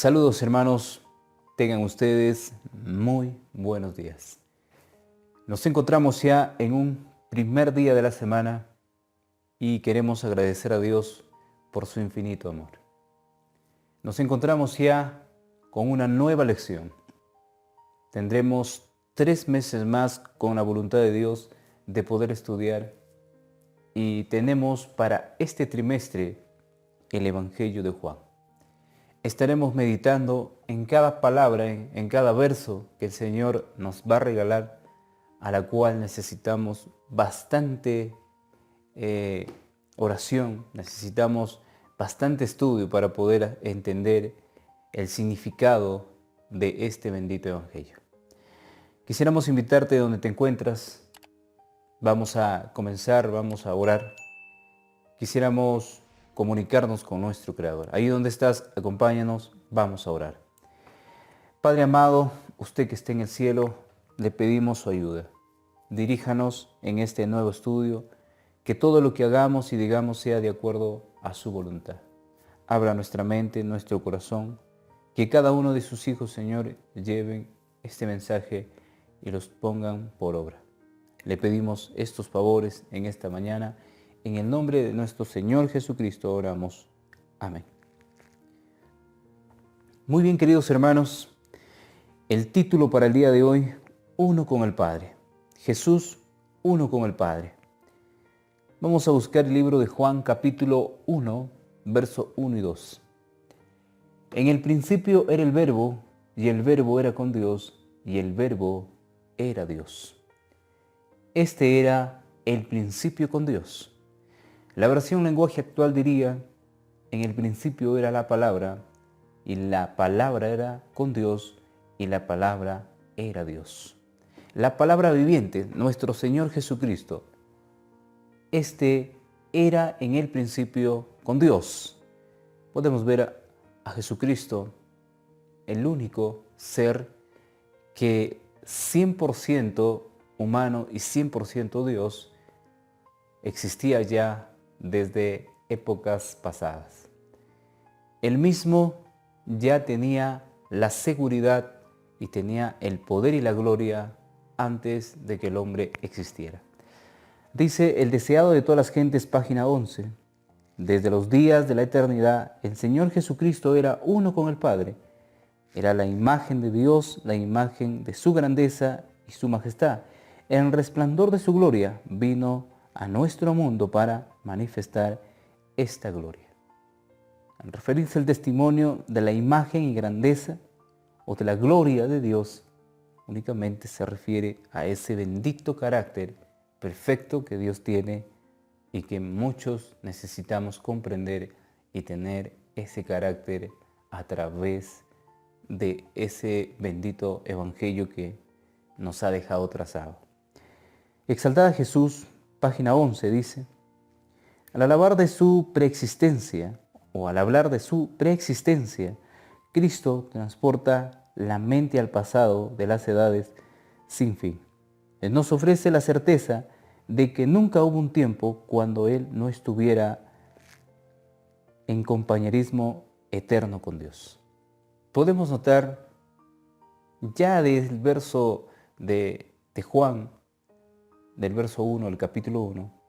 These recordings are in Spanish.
Saludos hermanos, tengan ustedes muy buenos días. Nos encontramos ya en un primer día de la semana y queremos agradecer a Dios por su infinito amor. Nos encontramos ya con una nueva lección. Tendremos 3 meses más con la voluntad de Dios de poder estudiar y tenemos para este trimestre el Evangelio de Juan. Estaremos meditando en cada palabra, en cada verso que el Señor nos va a regalar, a la cual necesitamos bastante oración, necesitamos bastante estudio para poder entender el significado de este bendito Evangelio. Quisiéramos invitarte donde te encuentras. Vamos a comenzar, vamos a orar. Quisiéramos comunicarnos con nuestro Creador. Ahí donde estás, acompáñanos, vamos a orar. Padre amado, usted que esté en el cielo, le pedimos su ayuda. Diríjanos en este nuevo estudio, que todo lo que hagamos y digamos sea de acuerdo a su voluntad. Abra nuestra mente, nuestro corazón, que cada uno de sus hijos, Señor, lleven este mensaje y los pongan por obra. Le pedimos estos favores en esta mañana. En el nombre de nuestro Señor Jesucristo oramos. Amén. Muy bien, queridos hermanos, el título para el día de hoy, Uno con el Padre. Jesús, uno con el Padre. Vamos a buscar el libro de Juan, capítulo 1, verso 1 y 2. En el principio era el Verbo, y el Verbo era con Dios, y el Verbo era Dios. Este era el principio con Dios. La versión lenguaje actual diría, en el principio era la palabra, y la palabra era con Dios, y la palabra era Dios. La palabra viviente, nuestro Señor Jesucristo, este era en el principio con Dios. Podemos ver a Jesucristo, el único ser que 100% humano y 100% Dios, existía ya desde épocas pasadas. Él mismo ya tenía la seguridad y tenía el poder y la gloria antes de que el hombre existiera. Dice el deseado de todas las gentes, página 11. Desde los días de la eternidad, el Señor Jesucristo era uno con el Padre. Era la imagen de Dios, la imagen de su grandeza y su majestad. En el resplandor de su gloria vino a nuestro mundo para manifestar esta gloria. Al referirse al testimonio de la imagen y grandeza o de la gloria de Dios, únicamente se refiere a ese bendito carácter perfecto que Dios tiene y que muchos necesitamos comprender y tener ese carácter a través de ese bendito evangelio que nos ha dejado trazado. Exaltada Jesús, página 11 dice, al hablar de su preexistencia o al hablar de su preexistencia, Cristo transporta la mente al pasado de las edades sin fin. Él nos ofrece la certeza de que nunca hubo un tiempo cuando Él no estuviera en compañerismo eterno con Dios. Podemos notar ya desde el verso de Juan, del verso 1 al capítulo 1,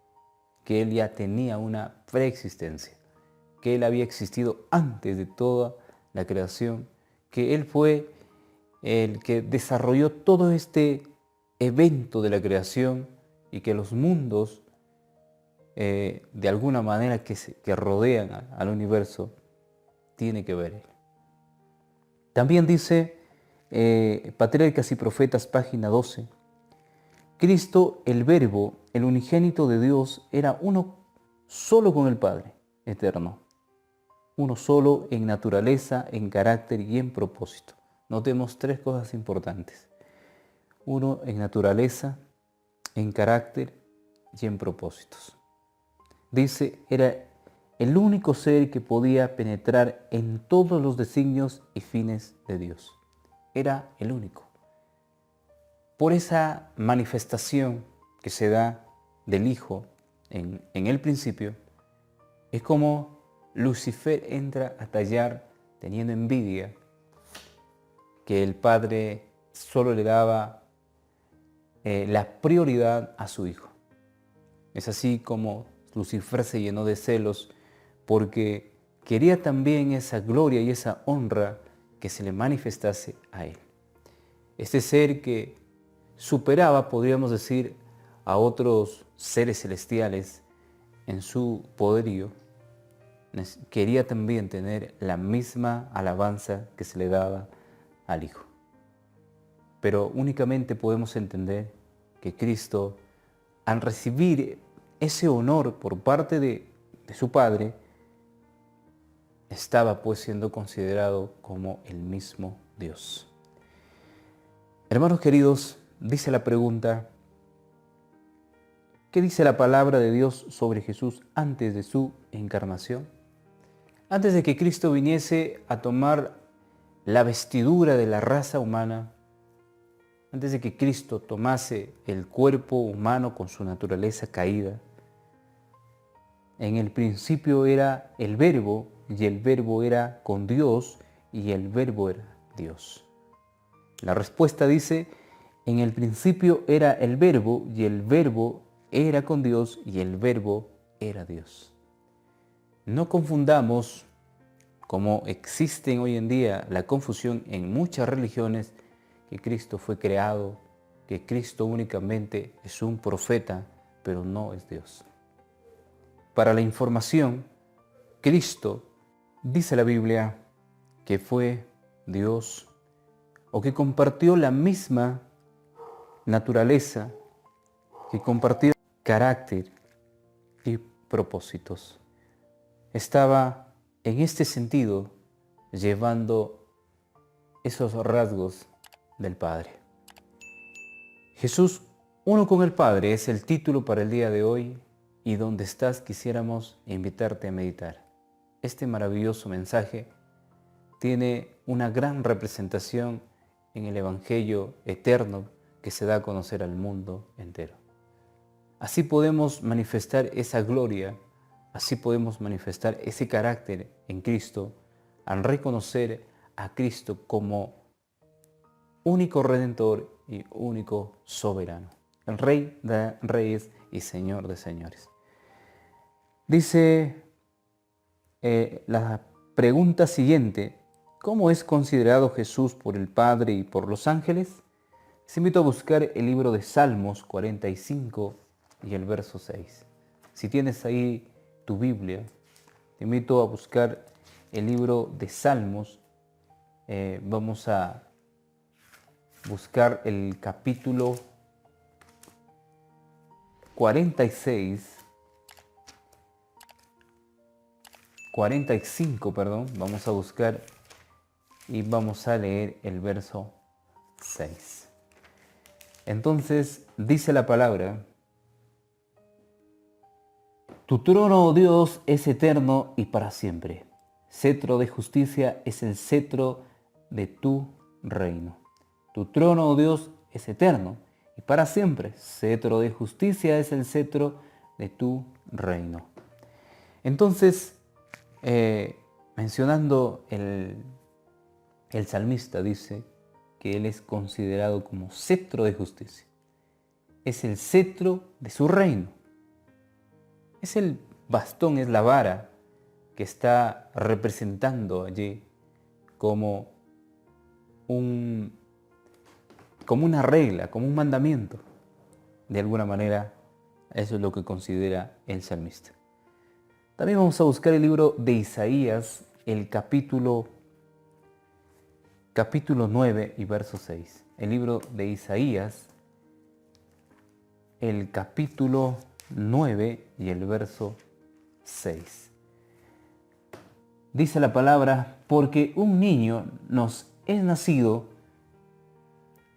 que Él ya tenía una preexistencia, que Él había existido antes de toda la creación, que Él fue el que desarrolló todo este evento de la creación y que los mundos, de alguna manera que rodean al universo, tiene que ver Él. También dice Patriarcas y Profetas, página 12, Cristo, el Verbo, el unigénito de Dios, era uno solo con el Padre eterno. Uno solo en naturaleza, en carácter y en propósito. Notemos 3 cosas importantes. Uno en naturaleza, en carácter y en propósitos. Dice, era el único ser que podía penetrar en todos los designios y fines de Dios. Era el único. Por esa manifestación que se da del Hijo en el principio, es como Lucifer entra a tallar teniendo envidia que el Padre solo le daba la prioridad a su Hijo. Es así como Lucifer se llenó de celos porque quería también esa gloria y esa honra que se le manifestase a él. Este ser que superaba, podríamos decir, a otros seres celestiales en su poderío, quería también tener la misma alabanza que se le daba al Hijo. Pero únicamente podemos entender que Cristo, al recibir ese honor por parte de su Padre, estaba pues siendo considerado como el mismo Dios. Hermanos queridos, dice la pregunta, ¿qué dice la palabra de Dios sobre Jesús antes de su encarnación? Antes de que Cristo viniese a tomar la vestidura de la raza humana, antes de que Cristo tomase el cuerpo humano con su naturaleza caída, en el principio era el Verbo, y el Verbo era con Dios, y el Verbo era Dios. La respuesta dice, en el principio era el Verbo, y el Verbo era con Dios, y el Verbo era Dios. No confundamos, como existe hoy en día la confusión en muchas religiones, que Cristo fue creado, que Cristo únicamente es un profeta, pero no es Dios. Para la información, Cristo, dice la Biblia, que fue Dios o que compartió la misma naturaleza, que compartió carácter y propósitos. Estaba en este sentido llevando esos rasgos del Padre. Jesús, uno con el Padre, es el título para el día de hoy, y donde estás quisiéramos invitarte a meditar. Este maravilloso mensaje tiene una gran representación en el Evangelio eterno que se da a conocer al mundo entero. Así podemos manifestar esa gloria, así podemos manifestar ese carácter en Cristo al reconocer a Cristo como único Redentor y único soberano, el Rey de Reyes y Señor de Señores. Dice la pregunta siguiente, ¿cómo es considerado Jesús por el Padre y por los ángeles? Les invito a buscar el libro de Salmos 45 y el verso 6. Si tienes ahí tu Biblia, te invito a buscar el libro de Salmos. Vamos a buscar el capítulo 45, vamos a buscar y vamos a leer el verso 6. Entonces dice la palabra, tu trono, oh Dios, es eterno y para siempre. Cetro de justicia es el cetro de tu reino. Tu trono, oh Dios, es eterno y para siempre. Cetro de justicia es el cetro de tu reino. Entonces, mencionando el salmista dice que él es considerado como cetro de justicia. Es el cetro de su reino. Es el bastón, es la vara que está representando allí como una regla, como un mandamiento. De alguna manera, eso es lo que considera el salmista. También vamos a buscar el libro de Isaías, el capítulo 9 y verso 6. El libro de Isaías, el capítulo 9 y el verso 6. Dice la palabra, porque un niño nos es nacido,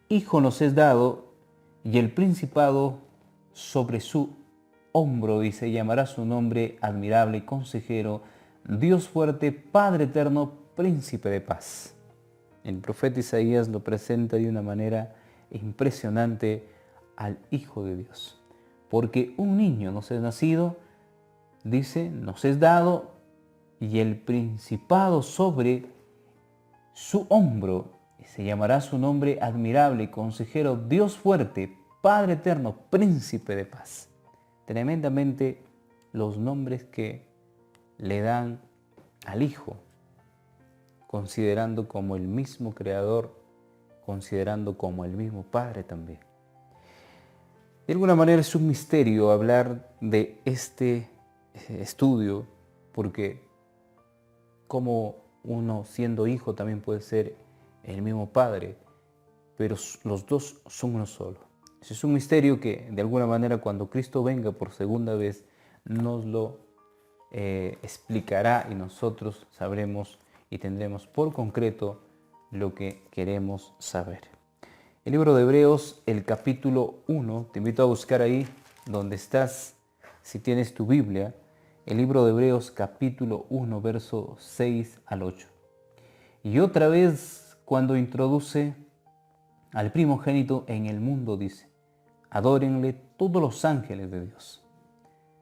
hijo nos es dado, y el principado sobre su hombro, dice, llamará su nombre admirable, consejero, Dios fuerte, Padre eterno, príncipe de paz. El profeta Isaías lo presenta de una manera impresionante al Hijo de Dios. Porque un niño nos es nacido, dice, nos es dado, y el principado sobre su hombro y se llamará su nombre admirable, consejero, Dios fuerte, Padre eterno, príncipe de paz. Tremendamente los nombres que le dan al Hijo, considerando como el mismo Creador, considerando como el mismo Padre también. De alguna manera es un misterio hablar de este estudio, porque como uno siendo hijo también puede ser el mismo Padre, pero los dos son uno solo. Ese es un misterio que de alguna manera cuando Cristo venga por segunda vez nos lo explicará y nosotros sabremos y tendremos por concreto lo que queremos saber. El libro de Hebreos, el capítulo 1, te invito a buscar ahí donde estás, si tienes tu Biblia, el libro de Hebreos capítulo 1, verso 6 al 8. Y otra vez cuando introduce al primogénito en el mundo dice, adórenle todos los ángeles de Dios.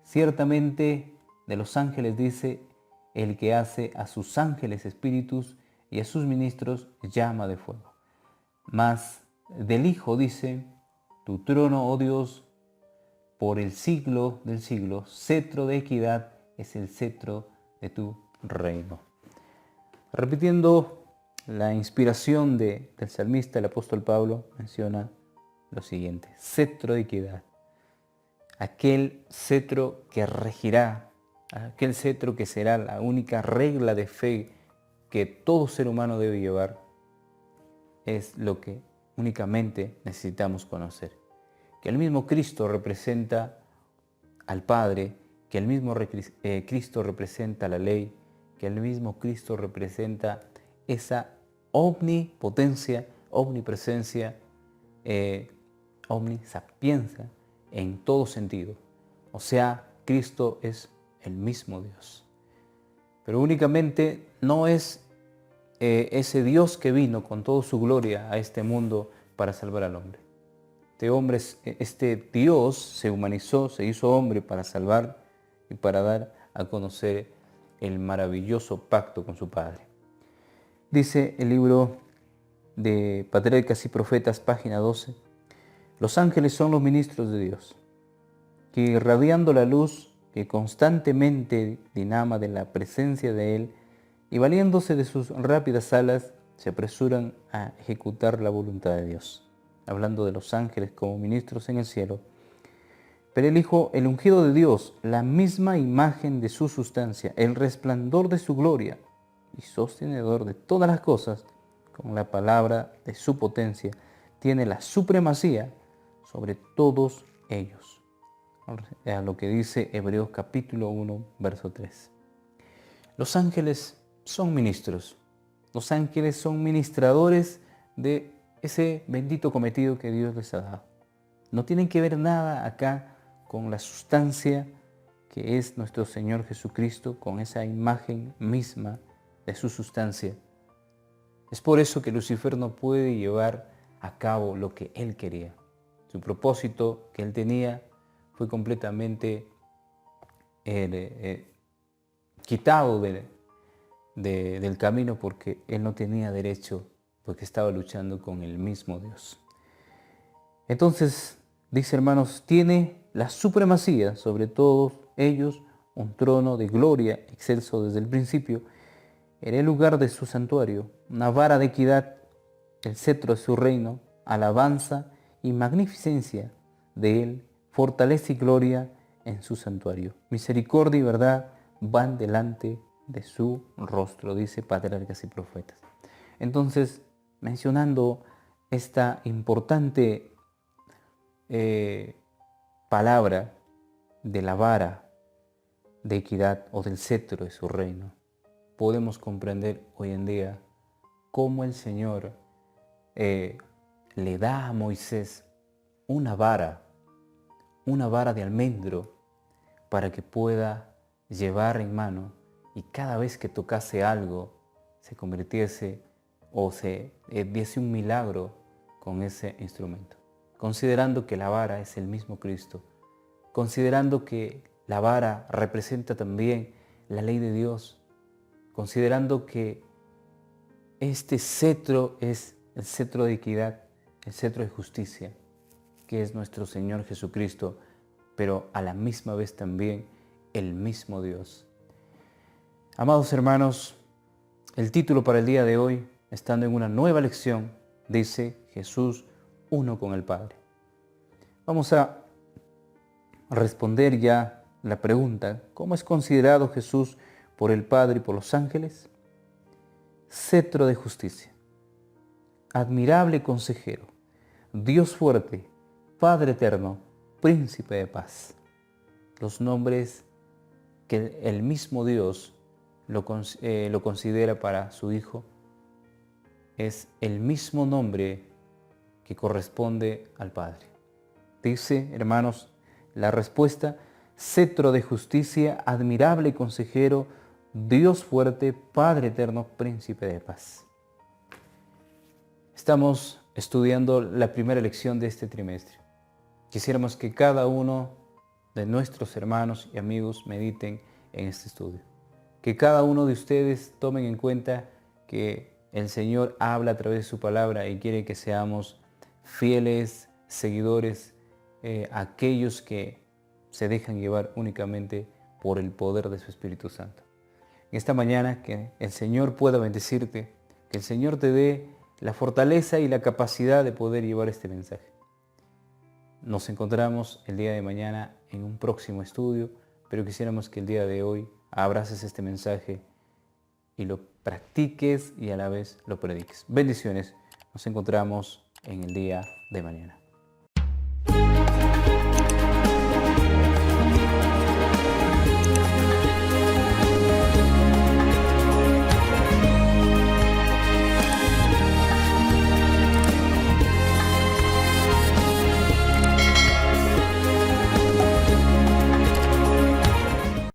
Ciertamente de los ángeles dice, el que hace a sus ángeles espíritus y a sus ministros llama de fuego. Mas del Hijo dice, tu trono, oh Dios, por el siglo del siglo, cetro de equidad es el cetro de tu reino. Repitiendo la inspiración del salmista, el apóstol Pablo menciona lo siguiente, cetro de equidad, aquel cetro que regirá, aquel cetro que será la única regla de fe que todo ser humano debe llevar, es lo que únicamente necesitamos conocer. Que el mismo Cristo representa al Padre, que el mismo Cristo representa la ley, que el mismo Cristo representa esa omnipotencia, omnipresencia, omnisapiencia en todo sentido. O sea, Cristo es el mismo Dios. Pero únicamente no es ese Dios que vino con toda su gloria a este mundo para salvar al hombre. Este Dios se humanizó, se hizo hombre para salvar y para dar a conocer el maravilloso pacto con su Padre. Dice el libro de Patriarcas y Profetas, página 12, los ángeles son los ministros de Dios, que irradiando la luz que constantemente dinama de la presencia de Él y valiéndose de sus rápidas alas, se apresuran a ejecutar la voluntad de Dios. Hablando de los ángeles como ministros en el cielo. Pero el Hijo, el ungido de Dios, la misma imagen de su sustancia, el resplandor de su gloria y sostenedor de todas las cosas, con la palabra de su potencia, tiene la supremacía sobre todos ellos. A lo que dice Hebreos capítulo 1, verso 3. Los ángeles son ministros. Los ángeles son ministradores de ese bendito cometido que Dios les ha dado. No tienen que ver nada acá con la sustancia que es nuestro Señor Jesucristo, con esa imagen misma de su sustancia. Es por eso que Lucifer no puede llevar a cabo lo que él quería. Su propósito que él tenía fue completamente quitado del camino porque él no tenía derecho, porque estaba luchando con el mismo Dios. Entonces, dice hermanos, tiene la supremacía sobre todos ellos, un trono de gloria excelso desde el principio, en el lugar de su santuario, una vara de equidad, el cetro de su reino, alabanza y magnificencia de él, fortaleza y gloria en su santuario. Misericordia y verdad van delante de su rostro, dice Patriarcas y Profetas. Entonces, mencionando esta importante palabra de la vara de equidad o del cetro de su reino, podemos comprender hoy en día cómo el Señor le da a Moisés una vara de almendro para que pueda llevar en mano y cada vez que tocase algo se convirtiese o se diese un milagro con ese instrumento. Considerando que la vara es el mismo Cristo, considerando que la vara representa también la ley de Dios, considerando que este cetro es el cetro de equidad, el cetro de justicia, que es nuestro Señor Jesucristo, pero a la misma vez también el mismo Dios. Amados hermanos, el título para el día de hoy, estando en una nueva lección, dice Jesús uno con el Padre. Vamos a responder ya la pregunta, ¿cómo es considerado Jesús por el Padre y por los ángeles? Cetro de justicia, admirable consejero, Dios fuerte, Padre eterno, príncipe de paz. Los nombres que el mismo Dios lo considera para su Hijo es el mismo nombre que corresponde al Padre. Dice, hermanos, la respuesta: cetro de justicia, admirable consejero, Dios fuerte, Padre eterno, príncipe de paz. Estamos estudiando la primera lección de este trimestre. Quisiéramos que cada uno de nuestros hermanos y amigos mediten en este estudio. Que cada uno de ustedes tomen en cuenta que el Señor habla a través de su palabra y quiere que seamos fieles seguidores, aquellos que se dejan llevar únicamente por el poder de su Espíritu Santo. En esta mañana que el Señor pueda bendecirte, que el Señor te dé la fortaleza y la capacidad de poder llevar este mensaje. Nos encontramos el día de mañana en un próximo estudio, pero quisiéramos que el día de hoy abraces este mensaje y lo practiques y a la vez lo prediques. Bendiciones. Nos encontramos en el día de mañana.